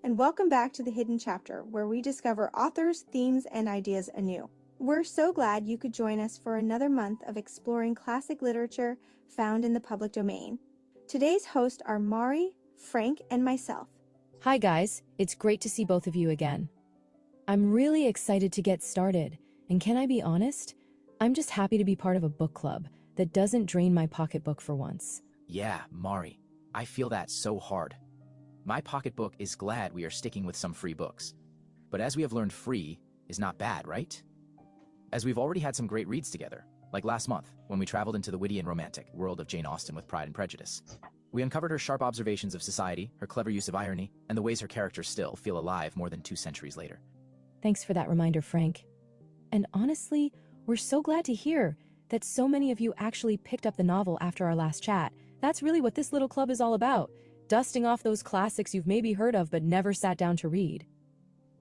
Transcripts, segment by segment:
and welcome back to the Hidden Chapter, where we discover authors, themes, and ideas anew. We're so glad you could join us for another month of exploring classic literature found in the public domain. Today's hosts are Mari, Frank, and myself. Hi guys, it's great to see both of you again. I'm really excited to get started, and can I be honest? I'm just happy to be part of a book club that doesn't drain my pocketbook for once. Yeah, Mari, I feel that so hard. My pocketbook is glad we are sticking with some free books. But as we have learned, free is not bad, right? As we've already had some great reads together, like last month when we traveled into the witty and romantic world of Jane Austen with Pride and Prejudice. We uncovered her sharp observations of society, her clever use of irony, and the ways her characters still feel alive more than 2 centuries later. Thanks for that reminder, Frank. And honestly, we're so glad to hear that so many of you actually picked up the novel after our last chat. That's really what this little club is all about. Dusting off those classics you've maybe heard of but never sat down to read.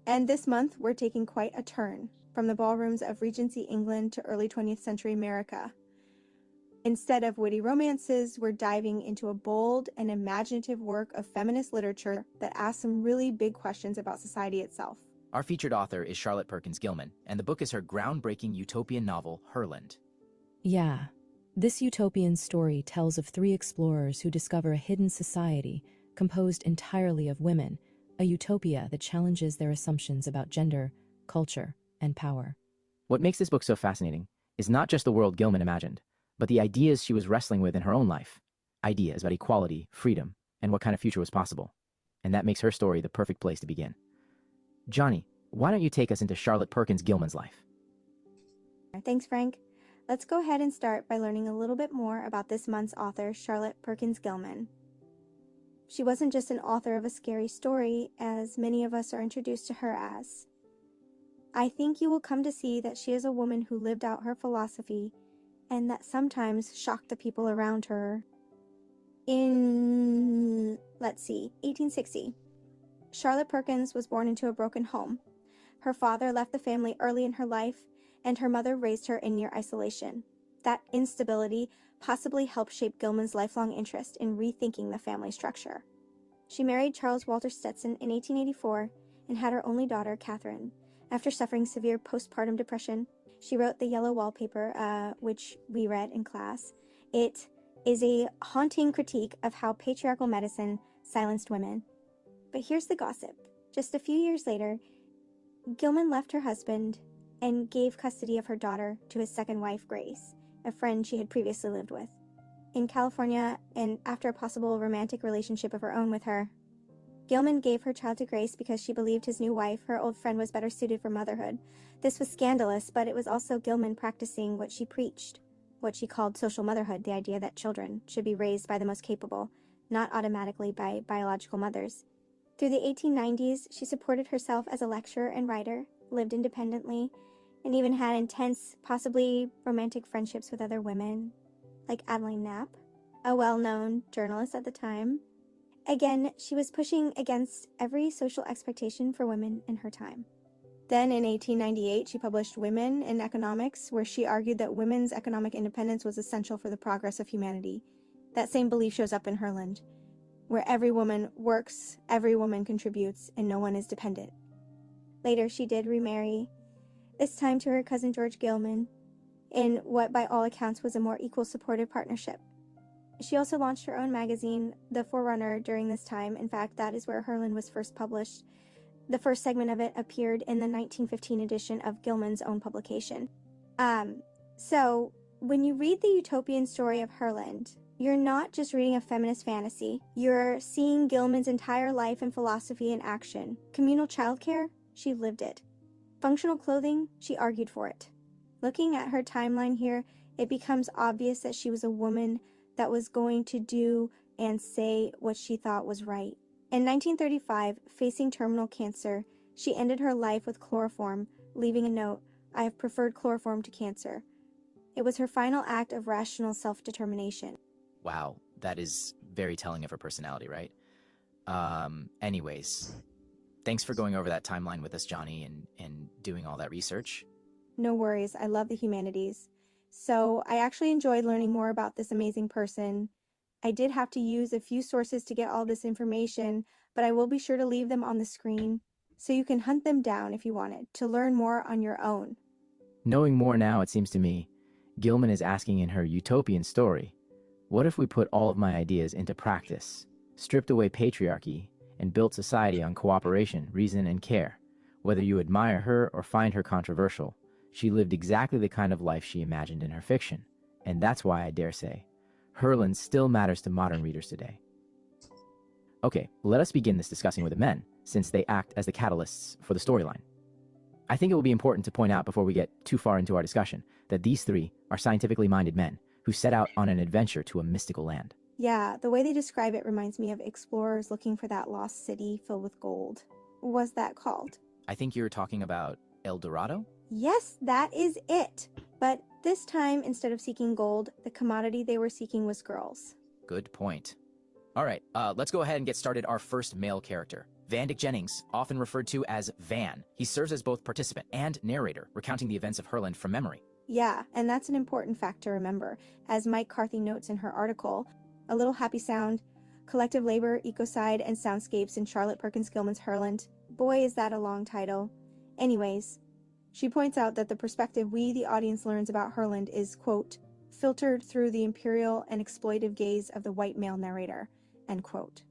And this month, we're taking quite a turn from the ballrooms of Regency England to early 20th century America. Instead of witty romances, we're diving into a bold and imaginative work of feminist literature that asks some really big questions about society itself. Our featured author is Charlotte Perkins Gilman, and the book is her groundbreaking utopian novel, Herland. Yeah. This utopian story tells of 3 explorers who discover a hidden society composed entirely of women, a utopia that challenges their assumptions about gender, culture, and power. What makes this book so fascinating is not just the world Gilman imagined, but the ideas she was wrestling with in her own life. Ideas about equality, freedom, and what kind of future was possible. And that makes her story the perfect place to begin. Johnny, why don't you take us into Charlotte Perkins Gilman's life? Thanks, Frank. Let's go ahead and start by learning a little bit more about this month's author, Charlotte Perkins Gilman. She wasn't just an author of a scary story, as many of us are introduced to her as. I think you will come to see that she is a woman who lived out her philosophy and that sometimes shocked the people around her. In, 1860, Charlotte Perkins was born into a broken home. Her father left the family early in her life, and her mother raised her in near isolation. That instability possibly helped shape Gilman's lifelong interest in rethinking the family structure. She married Charles Walter Stetson in 1884 and had her only daughter, Catherine. After suffering severe postpartum depression, she wrote The Yellow Wallpaper, which we read in class. It is a haunting critique of how patriarchal medicine silenced women. But here's the gossip. Just a few years later, Gilman left her husband and gave custody of her daughter to his second wife, Grace, a friend she had previously lived with, in California, and after a possible romantic relationship of her own with her. Gilman gave her child to Grace because she believed his new wife, her old friend, was better suited for motherhood. This was scandalous, but it was also Gilman practicing what she preached, what she called social motherhood, the idea that children should be raised by the most capable, not automatically by biological mothers. Through the 1890s, she supported herself as a lecturer and writer, lived independently, and even had intense, possibly romantic friendships with other women, like Adeline Knapp, a well-known journalist at the time. Again, she was pushing against every social expectation for women in her time. Then in 1898, she published Women in Economics, where she argued that women's economic independence was essential for the progress of humanity. That same belief shows up in Herland, where every woman works, every woman contributes, and no one is dependent. Later, she did remarry, this time to her cousin George Gilman, in what by all accounts was a more equal supportive partnership. She also launched her own magazine, The Forerunner, during this time. In fact, that is where Herland was first published. The first segment of it appeared in the 1915 edition of Gilman's own publication. So, when you read the utopian story of Herland, you're not just reading a feminist fantasy. You're seeing Gilman's entire life and philosophy in action. Communal childcare? She lived it. Functional clothing? She argued for it. Looking at her timeline here, it becomes obvious that she was a woman that was going to do and say what she thought was right. In 1935, facing terminal cancer, she ended her life with chloroform, leaving a note, "I have preferred chloroform to cancer." It was her final act of rational self-determination. Wow, that is very telling of her personality, right? Anyways, thanks for going over that timeline with us, Johnny, and doing all that research. No worries, I love the humanities. So I actually enjoyed learning more about this amazing person. I did have to use a few sources to get all this information, but I will be sure to leave them on the screen so you can hunt them down if you wanted to learn more on your own. Knowing more now, it seems to me, Gilman is asking in her utopian story, what if we put all of my ideas into practice, stripped away patriarchy, and built society on cooperation, reason, and care? Whether you admire her or find her controversial, she lived exactly the kind of life she imagined in her fiction. And that's why, I dare say, Herland still matters to modern readers today. Okay, let us begin this discussing with the men, since they act as the catalysts for the storyline. I think it will be important to point out before we get too far into our discussion that these three are scientifically minded men who set out on an adventure to a mystical land. Yeah, the way they describe it reminds me of explorers looking for that lost city filled with gold. What's that called? I think you're talking about El Dorado? Yes, that is it. But this time, instead of seeking gold, the commodity they were seeking was girls. Good point. All right, let's go ahead and get started our first male character. Van Dyck Jennings, often referred to as Van. He serves as both participant and narrator, recounting the events of Herland from memory. Yeah, and that's an important fact to remember. As Mike Carthy notes in her article, A Little Happy Sound, Collective Labor, Ecocide, and Soundscapes in Charlotte Perkins Gilman's Herland. Boy, is that a long title. Anyways, she points out that the perspective we, the audience, learns about Herland is, quote, filtered through the imperial and exploitive gaze of the white male narrator, end quote.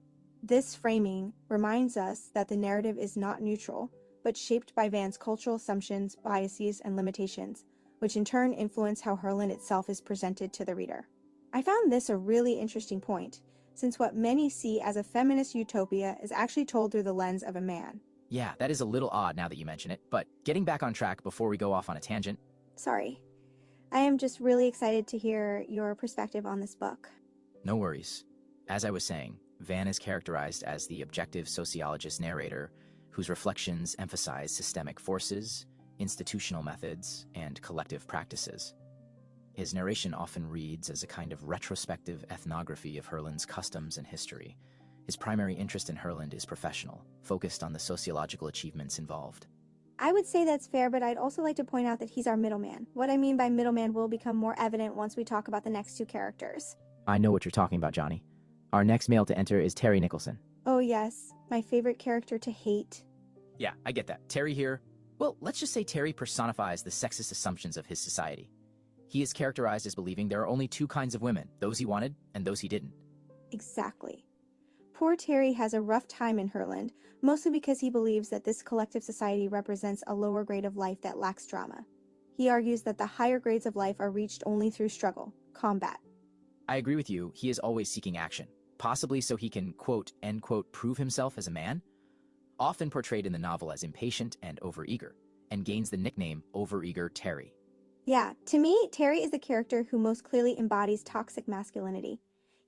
This framing reminds us that the narrative is not neutral, but shaped by Van's cultural assumptions, biases, and limitations, which in turn influence how Herland itself is presented to the reader. I found this a really interesting point, since what many see as a feminist utopia is actually told through the lens of a man. Yeah, that is a little odd now that you mention it, but getting back on track before we go off on a tangent. Sorry. I am just really excited to hear your perspective on this book. No worries. As I was saying, Van is characterized as the objective sociologist narrator whose reflections emphasize systemic forces, institutional methods, and collective practices. His narration often reads as a kind of retrospective ethnography of Herland's customs and history. His primary interest in Herland is professional, focused on the sociological achievements involved. I would say that's fair, but I'd also like to point out that he's our middleman. What I mean by middleman will become more evident once we talk about the next two characters. I know what you're talking about, Johnny. Our next male to enter is Terry Nicholson. Oh yes, my favorite character to hate. Yeah, I get that. Terry here, well, let's just say Terry personifies the sexist assumptions of his society. He is characterized as believing there are only two kinds of women, those he wanted and those he didn't. Exactly. Poor Terry has a rough time in Herland, mostly because he believes that this collective society represents a lower grade of life that lacks drama. He argues that the higher grades of life are reached only through struggle, combat. I agree with you, he is always seeking action, possibly so he can, quote, end quote, prove himself as a man, often portrayed in the novel as impatient and overeager, and gains the nickname Overeager Terry. Yeah, to me, Terry is the character who most clearly embodies toxic masculinity.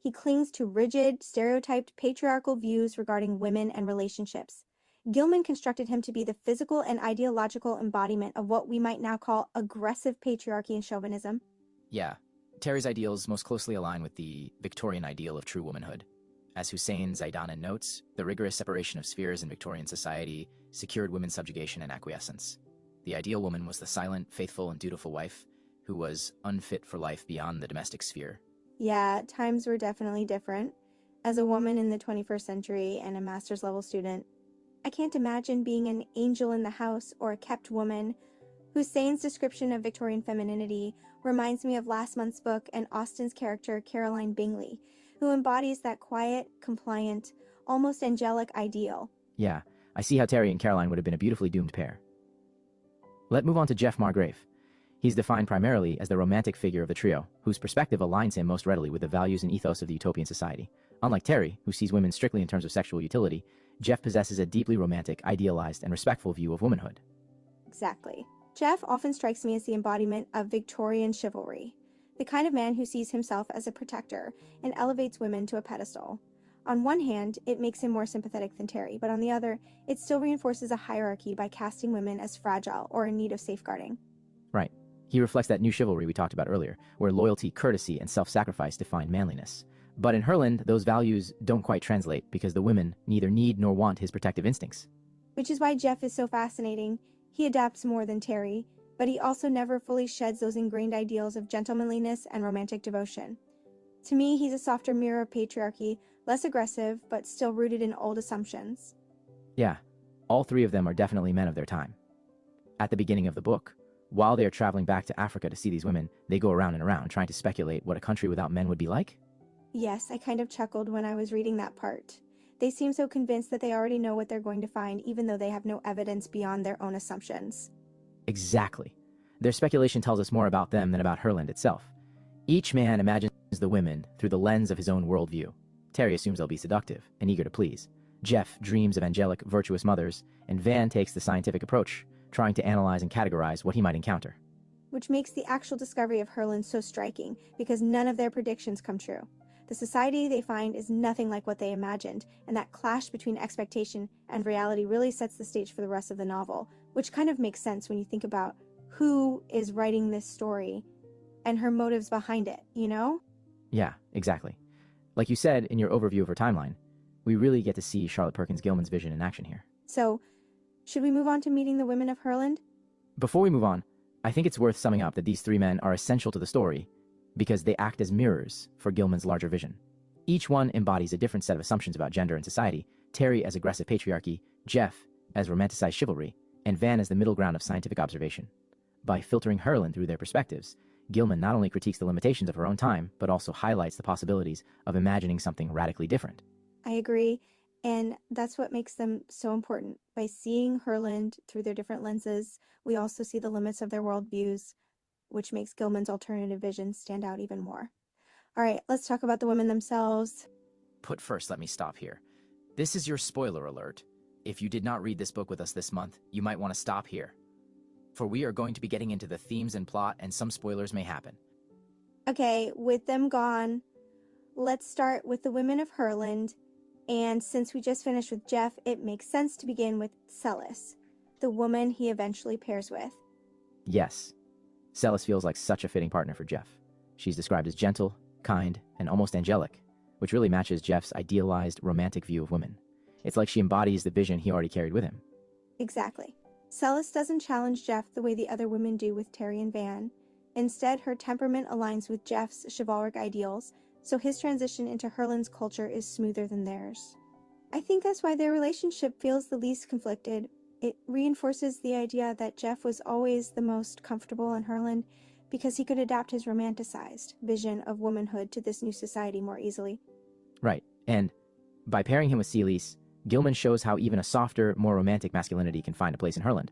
He clings to rigid, stereotyped, patriarchal views regarding women and relationships. Gilman constructed him to be the physical and ideological embodiment of what we might now call aggressive patriarchy and chauvinism. Yeah, Terry's ideals most closely align with the Victorian ideal of true womanhood. As Hussein Zaidanan notes, the rigorous separation of spheres in Victorian society secured women's subjugation and acquiescence. The ideal woman was the silent, faithful, and dutiful wife who was unfit for life beyond the domestic sphere. Yeah, times were definitely different. As a woman in the 21st century and a master's level student, I can't imagine being an angel in the house or a kept woman. Hussein's description of Victorian femininity reminds me of last month's book and Austen's character Caroline Bingley, who embodies that quiet, compliant, almost angelic ideal. Yeah, I see how Terry and Caroline would have been a beautifully doomed pair. Let's move on to Jeff Margrave. He's defined primarily as the romantic figure of the trio, whose perspective aligns him most readily with the values and ethos of the utopian society. Unlike Terry, who sees women strictly in terms of sexual utility, Jeff possesses a deeply romantic, idealized, and respectful view of womanhood. Exactly. Jeff often strikes me as the embodiment of Victorian chivalry, the kind of man who sees himself as a protector and elevates women to a pedestal. On one hand, it makes him more sympathetic than Terry, but on the other, it still reinforces a hierarchy by casting women as fragile or in need of safeguarding. Right. He reflects that new chivalry we talked about earlier, where loyalty, courtesy, and self-sacrifice define manliness. But in Herland, those values don't quite translate because the women neither need nor want his protective instincts. Which is why Jeff is so fascinating. He adapts more than Terry, but he also never fully sheds those ingrained ideals of gentlemanliness and romantic devotion. To me, he's a softer mirror of patriarchy, less aggressive, but still rooted in old assumptions. Yeah, all three of them are definitely men of their time. At the beginning of the book, while they are traveling back to Africa to see these women, they go around and around trying to speculate what a country without men would be like. Yes, I kind of chuckled when I was reading that part. They seem so convinced that they already know what they're going to find, even though they have no evidence beyond their own assumptions. Exactly. Their speculation tells us more about them than about Herland itself. Each man imagines the women through the lens of his own worldview. Terry assumes they'll be seductive and eager to please. Jeff dreams of angelic, virtuous mothers, and Van takes the scientific approach, trying to analyze and categorize what he might encounter. Which makes the actual discovery of Herland so striking, because none of their predictions come true. The society they find is nothing like what they imagined, and that clash between expectation and reality really sets the stage for the rest of the novel, which kind of makes sense when you think about who is writing this story and her motives behind it, you know? Yeah, exactly. Like you said in your overview of her timeline, we really get to see Charlotte Perkins Gilman's vision in action here. So, should we move on to meeting the women of Herland? Before we move on, I think it's worth summing up that these three men are essential to the story because they act as mirrors for Gilman's larger vision. Each one embodies a different set of assumptions about gender and society: Terry as aggressive patriarchy, Jeff as romanticized chivalry, and Van as the middle ground of scientific observation. By filtering Herland through their perspectives, Gilman not only critiques the limitations of her own time, but also highlights the possibilities of imagining something radically different. I agree, and that's what makes them so important. By seeing Herland through their different lenses, we also see the limits of their worldviews, which makes Gilman's alternative vision stand out even more. All right, let's talk about the women themselves. But first, let me stop here. This is your spoiler alert. If you did not read this book with us this month, you might want to stop here. For we are going to be getting into the themes and plot, and some spoilers may happen. Okay, with them gone, let's start with the women of Herland. And since we just finished with Jeff, it makes sense to begin with Celis, the woman he eventually pairs with. Yes, Celis feels like such a fitting partner for Jeff. She's described as gentle, kind, and almost angelic, which really matches Jeff's idealized romantic view of women. It's like she embodies the vision he already carried with him. Exactly. Celis doesn't challenge Jeff the way the other women do with Terry and Van. Instead, her temperament aligns with Jeff's chivalric ideals, so his transition into Herland's culture is smoother than theirs. I think that's why their relationship feels the least conflicted. It reinforces the idea that Jeff was always the most comfortable in Herland because he could adapt his romanticized vision of womanhood to this new society more easily. Right, and by pairing him with Celis, Gilman shows how even a softer, more romantic masculinity can find a place in Herland,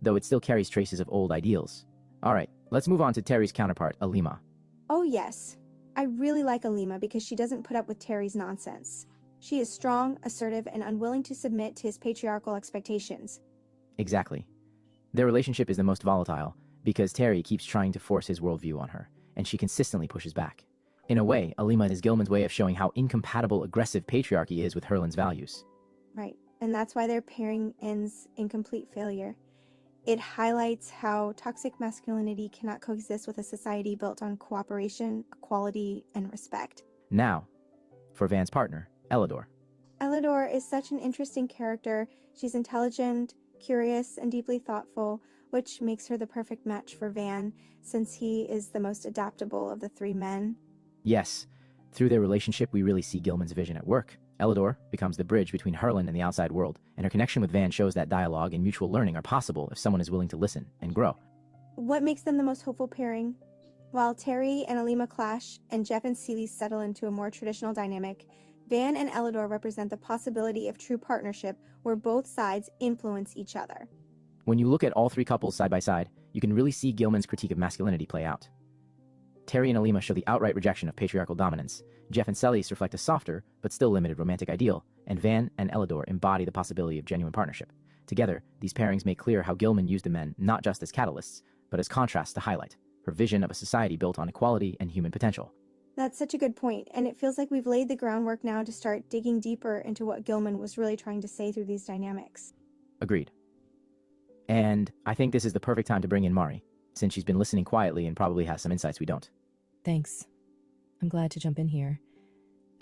though it still carries traces of old ideals. Alright, let's move on to Terry's counterpart, Alima. Oh yes, I really like Alima because she doesn't put up with Terry's nonsense. She is strong, assertive, and unwilling to submit to his patriarchal expectations. Exactly. Their relationship is the most volatile because Terry keeps trying to force his worldview on her, and she consistently pushes back. In a way, Alima is Gilman's way of showing how incompatible aggressive patriarchy is with Herland's values. Right, and that's why their pairing ends in complete failure. It highlights how toxic masculinity cannot coexist with a society built on cooperation, equality, and respect. Now, for Van's partner, Elidor. Elidor is such an interesting character. She's intelligent, curious, and deeply thoughtful, which makes her the perfect match for Van, since he is the most adaptable of the three men. Yes, through their relationship we really see Gilman's vision at work. Elidor becomes the bridge between Herland and the outside world, and her connection with Van shows that dialogue and mutual learning are possible if someone is willing to listen and grow. What makes them the most hopeful pairing? While Terry and Alima clash, and Jeff and Celis settle into a more traditional dynamic, Van and Elidor represent the possibility of true partnership where both sides influence each other. When you look at all three couples side by side, you can really see Gilman's critique of masculinity play out. Terry and Alima show the outright rejection of patriarchal dominance. Jeff and Celis reflect a softer, but still limited romantic ideal, and Van and Elidor embody the possibility of genuine partnership. Together, these pairings make clear how Gilman used the men not just as catalysts, but as contrasts to highlight her vision of a society built on equality and human potential. That's such a good point, and it feels like we've laid the groundwork now to start digging deeper into what Gilman was really trying to say through these dynamics. Agreed. And I think this is the perfect time to bring in Mari, since she's been listening quietly and probably has some insights we don't. Thanks. I'm glad to jump in here.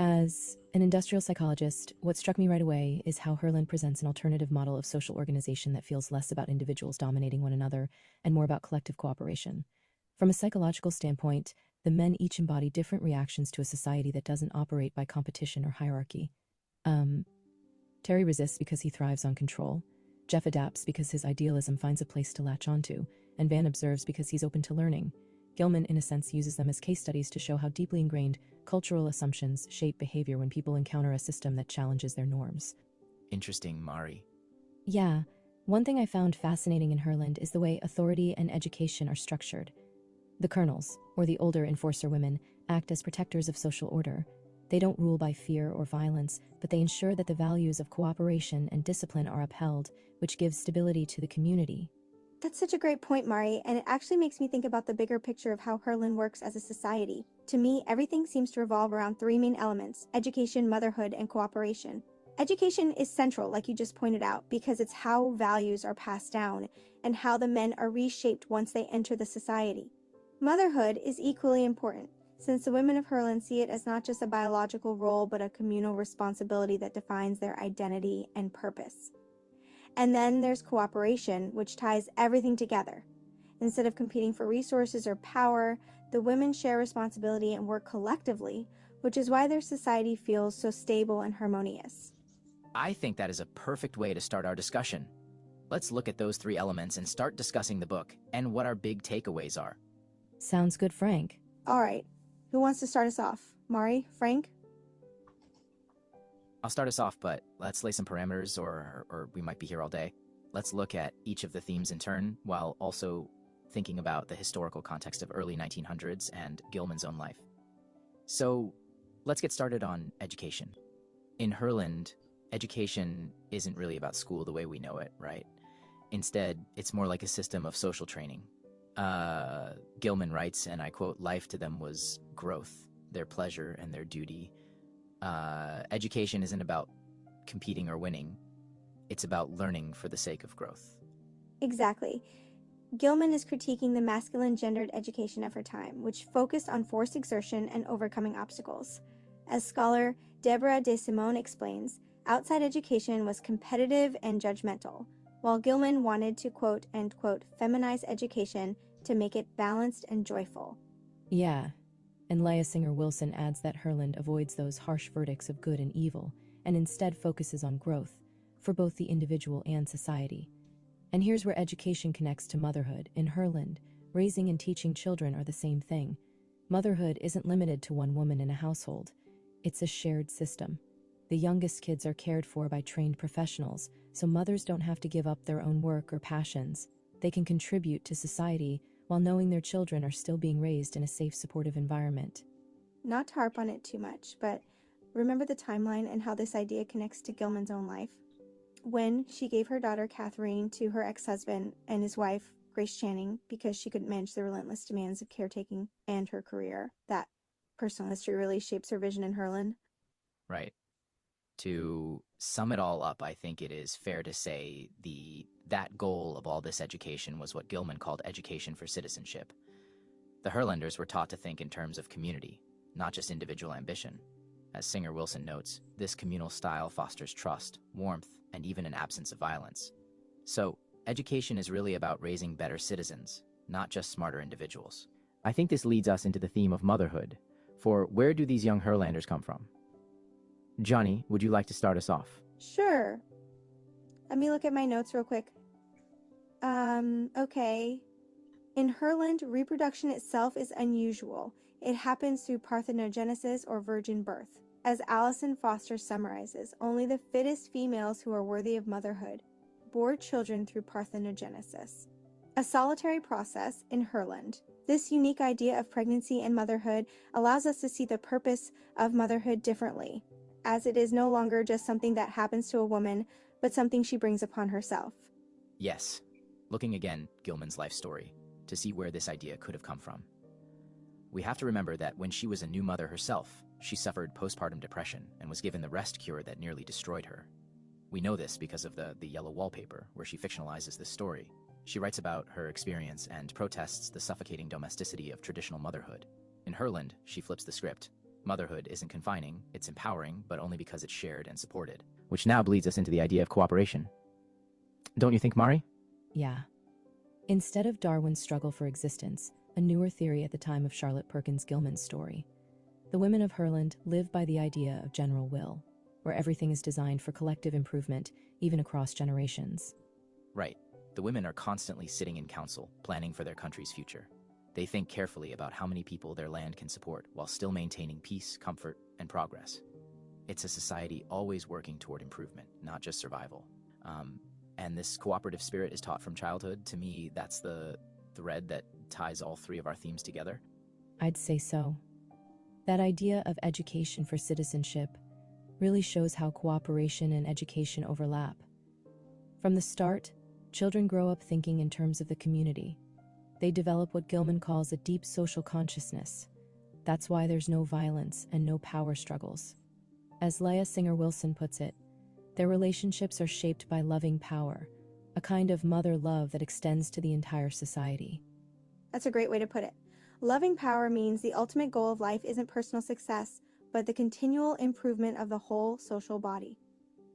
As an industrial psychologist, what struck me right away is how Herland presents an alternative model of social organization that feels less about individuals dominating one another and more about collective cooperation. From a psychological standpoint, The men each embody different reactions to a society that doesn't operate by competition or hierarchy. Terry resists because he thrives on control. Jeff adapts because his idealism finds a place to latch onto, and Van observes because he's open to learning. Gilman, in a sense, uses them as case studies to show how deeply ingrained cultural assumptions shape behavior when people encounter a system that challenges their norms. Interesting, Mari. Yeah, one thing I found fascinating in Herland is the way authority and education are structured. The colonels, or the older enforcer women, act as protectors of social order. They don't rule by fear or violence, but they ensure that the values of cooperation and discipline are upheld, which gives stability to the community. That's such a great point, Mari, and it actually makes me think about the bigger picture of how Herlin works as a society. To me, everything seems to revolve around three main elements: education, motherhood, and cooperation. Education is central, like you just pointed out, because it's how values are passed down and how the men are reshaped once they enter the society. Motherhood is equally important, since the women of Herlin see it as not just a biological role but a communal responsibility that defines their identity and purpose. And then there's cooperation, which ties everything together. Instead of competing for resources or power, the women share responsibility and work collectively, which is why their society feels so stable and harmonious. I think that is a perfect way to start our discussion. Let's look at those three elements and start discussing the book and what our big takeaways are. Sounds good, Frank. All right, who wants to start us off? Mari? Frank? I'll start us off, but let's lay some parameters or we might be here all day. Let's look at each of the themes in turn while also thinking about the historical context of early 1900s and Gilman's own life. So let's get started on education. In Herland, education isn't really about school the way we know it, right? Instead, it's more like a system of social training. Gilman writes, and I quote, "Life to them was growth, their pleasure and their duty." Education isn't about competing or winning. It's about learning for the sake of growth. Exactly. Gilman is critiquing the masculine gendered education of her time, which focused on forced exertion and overcoming obstacles. As scholar Deborah De Simone explains, outside education was competitive and judgmental, while Gilman wanted to quote and quote feminize education to make it balanced and joyful. Yeah, and Leah Singer Wilson adds that Herland avoids those harsh verdicts of good and evil and instead focuses on growth for both the individual and society. And here's where education connects to motherhood. In Herland, raising and teaching children are the same thing. Motherhood isn't limited to one woman in a household. It's a shared system. The youngest kids are cared for by trained professionals, so mothers don't have to give up their own work or passions. They can contribute to society while knowing their children are still being raised in a safe, supportive environment. Not to harp on it too much, but remember the timeline and how this idea connects to Gilman's own life? When she gave her daughter Catherine to her ex-husband and his wife, Grace Channing, because she couldn't manage the relentless demands of caretaking and her career, that personal history really shapes her vision in Herland. Right. To sum it all up, I think it is fair to say that goal of all this education was what Gilman called education for citizenship. The Herlanders were taught to think in terms of community, not just individual ambition. As Singer Wilson notes, this communal style fosters trust, warmth, and even an absence of violence. So, education is really about raising better citizens, not just smarter individuals. I think this leads us into the theme of motherhood. For where do these young Herlanders come from? Johnny, would you like to start us off? Sure. Let me look at my notes real quick. Okay. In Herland, reproduction itself is unusual. It happens through parthenogenesis or virgin birth. As Allison Foster summarizes, only the fittest females who are worthy of motherhood bore children through parthenogenesis. A solitary process in Herland. This unique idea of pregnancy and motherhood allows us to see the purpose of motherhood differently, as it is no longer just something that happens to a woman, but something she brings upon herself. Yes. Looking again, Gilman's life story, to see where this idea could have come from. We have to remember that when she was a new mother herself, she suffered postpartum depression and was given the rest cure that nearly destroyed her. We know this because of the yellow wallpaper, where she fictionalizes this story. She writes about her experience and protests the suffocating domesticity of traditional motherhood. In Herland, she flips the script. Motherhood isn't confining, it's empowering, but only because it's shared and supported. Which now bleeds us into the idea of cooperation. Don't you think, Mari? Yeah. Instead of Darwin's struggle for existence, a newer theory at the time of Charlotte Perkins Gilman's story. The women of Herland live by the idea of general will, where everything is designed for collective improvement, even across generations. Right. The women are constantly sitting in council, planning for their country's future. They think carefully about how many people their land can support while still maintaining peace, comfort, and progress. It's a society always working toward improvement, not just survival. And this cooperative spirit is taught from childhood. To me, that's the thread that ties all three of our themes together. I'd say so. That idea of education for citizenship really shows how cooperation and education overlap. From the start, children grow up thinking in terms of the community. They develop what Gilman calls a deep social consciousness. That's why there's no violence and no power struggles. As Leah Singer Wilson puts it, their relationships are shaped by loving power, a kind of mother love that extends to the entire society. That's a great way to put it. Loving power means the ultimate goal of life isn't personal success, but the continual improvement of the whole social body.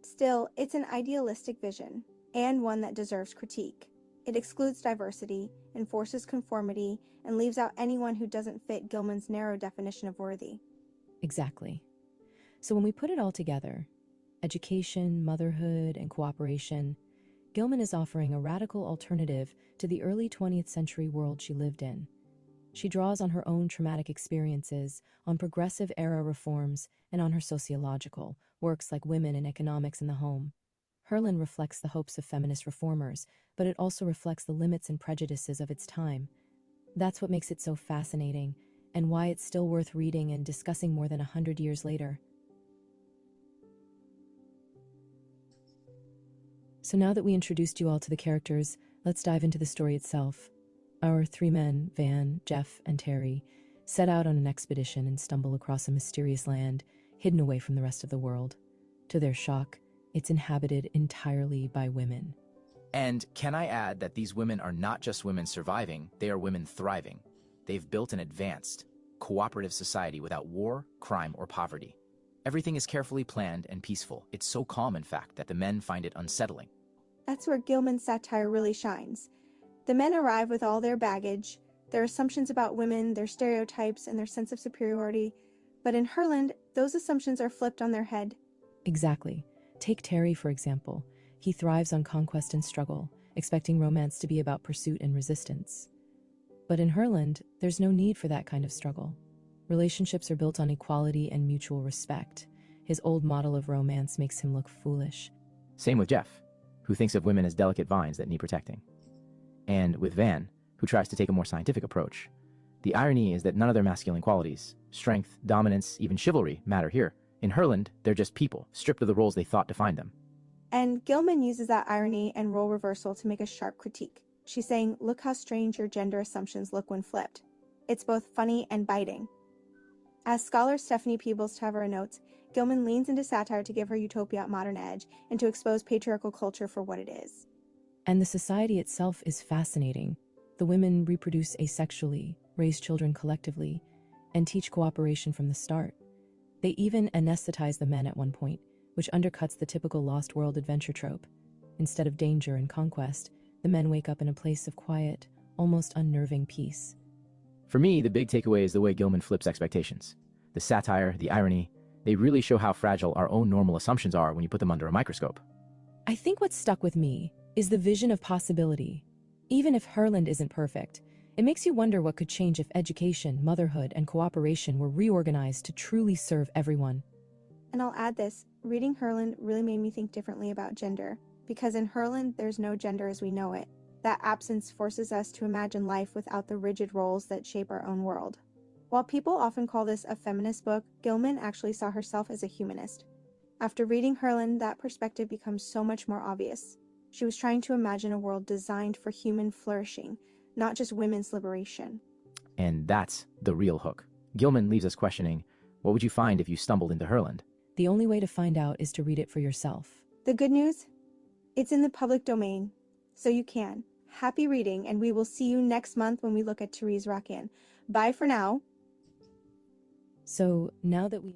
Still, it's an idealistic vision, and one that deserves critique. It excludes diversity, enforces conformity, and leaves out anyone who doesn't fit Gilman's narrow definition of worthy. Exactly. So when we put it all together, education, motherhood, and cooperation, Gilman is offering a radical alternative to the early 20th century world she lived in. She draws on her own traumatic experiences, on progressive era reforms, and on her sociological works like Women and Economics in the Home. Herland reflects the hopes of feminist reformers, but it also reflects the limits and prejudices of its time. That's what makes it so fascinating, and why it's still worth reading and discussing more than 100 years later. So now that we introduced you all to the characters, let's dive into the story itself. Our three men, Van, Jeff, and Terry, set out on an expedition and stumble across a mysterious land hidden away from the rest of the world. To their shock, it's inhabited entirely by women. And can I add that these women are not just women surviving, they are women thriving. They've built an advanced, cooperative society without war, crime, or poverty. Everything is carefully planned and peaceful. It's so calm, in fact, that the men find it unsettling. That's where Gilman's satire really shines. The men arrive with all their baggage, their assumptions about women, their stereotypes, and their sense of superiority. But in Herland, those assumptions are flipped on their head. Exactly. Take Terry, for example. He thrives on conquest and struggle, expecting romance to be about pursuit and resistance. But in Herland, there's no need for that kind of struggle. Relationships are built on equality and mutual respect. His old model of romance makes him look foolish. Same with Jeff, who thinks of women as delicate vines that need protecting. And with Van, who tries to take a more scientific approach. The irony is that none of their masculine qualities, strength, dominance, even chivalry, matter here. In Herland, they're just people, stripped of the roles they thought defined them. And Gilman uses that irony and role reversal to make a sharp critique. She's saying, look how strange your gender assumptions look when flipped. It's both funny and biting. As scholar Stephanie Peebles-Tavera notes, Gilman leans into satire to give her utopia a modern edge and to expose patriarchal culture for what it is. And the society itself is fascinating. The women reproduce asexually, raise children collectively, and teach cooperation from the start. They even anesthetize the men at one point, which undercuts the typical Lost World adventure trope. Instead of danger and conquest, the men wake up in a place of quiet, almost unnerving peace. For me, the big takeaway is the way Gilman flips expectations. The satire, the irony, they really show how fragile our own normal assumptions are when you put them under a microscope. I think what stuck with me is the vision of possibility. Even if Herland isn't perfect, it makes you wonder what could change if education, motherhood, and cooperation were reorganized to truly serve everyone. And I'll add this, reading Herland really made me think differently about gender, because in Herland there's no gender as we know it. That absence forces us to imagine life without the rigid roles that shape our own world. While people often call this a feminist book, Gilman actually saw herself as a humanist. After reading Herland, that perspective becomes so much more obvious. She was trying to imagine a world designed for human flourishing, not just women's liberation. And that's the real hook. Gilman leaves us questioning, what would you find if you stumbled into Herland? The only way to find out is to read it for yourself. The good news? It's in the public domain, so you can. Happy reading, and we will see you next month when we look at Therese Rakan. Bye for now. So now that we